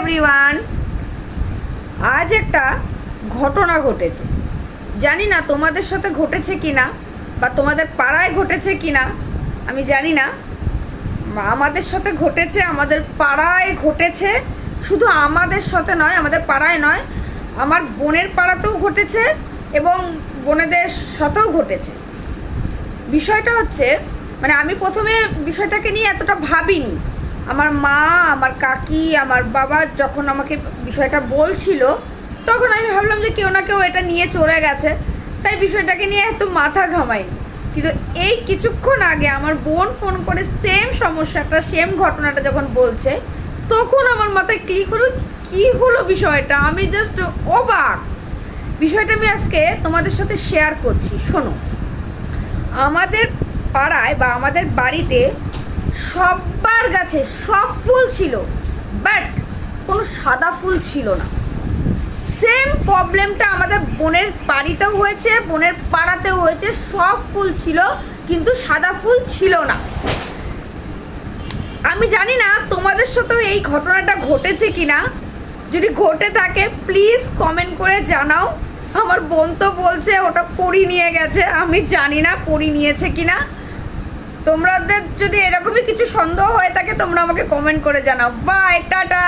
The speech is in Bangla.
এভরিওয়ান, আজ একটা ঘটনা ঘটেছে। জানি না তোমাদের সাথে ঘটেছে কিনা বা তোমাদের পাড়ায় ঘটেছে কিনা, আমি জানি না। আমাদের সাথে ঘটেছে, আমাদের পাড়ায় ঘটেছে। শুধু আমাদের সাথে নয়, আমাদের পাড়ায় নয়, আমার বোনের পাড়াতেও ঘটেছে এবং বোনেদের সাথেও ঘটেছে। বিষয়টা হচ্ছে, মানে আমি প্রথমে বিষয়টাকে নিয়ে এতটা ভাবিনি। আমার মা, আমার কাকি, আমার বাবা যখন আমাকে বিষয়টা বলছিল, তখন আমি ভাবলাম যে কেউ না কেউ এটা নিয়ে চলে গেছে, তাই বিষয়টাকে নিয়ে এত মাথা ঘামাইনি। কিন্তু এই কিছুক্ষণ আগে আমার বোন ফোন করে সেম সমস্যাটা, সেম ঘটনাটা যখন বলছে, তখন আমার মাথায় ক্লিক হলো কী হলো বিষয়টা। আমি জাস্ট অবাক। বিষয়টা আমি আজকে তোমাদের সাথে শেয়ার করছি, শোনো। আমাদের পাড়ায় বা আমাদের বাড়িতে সবার গাছে সব ফুল ছিল, বাট কোনো সাদা ফুল ছিল না। সেম প্রবলেমটা আমাদের বোনের বাড়িতেও হয়েছে, বোনের পাড়াতেও হয়েছে। সব ফুল ছিল কিন্তু সাদা ফুল ছিল না। আমি জানি না তোমাদের সাথেও এই ঘটনাটা ঘটেছে কিনা। যদি ঘটে থাকে প্লিজ কমেন্ট করে জানাও। আমার বোন তো বলছে ওটা পরি নিয়ে গেছে, আমি জানি না পরি নিয়েছে কিনা। তোমাদের যদি এরকমই কিছু সন্দেহ হয়ে থাকে তোমরা আমাকে কমেন্ট করে জানাও। Bye, tata.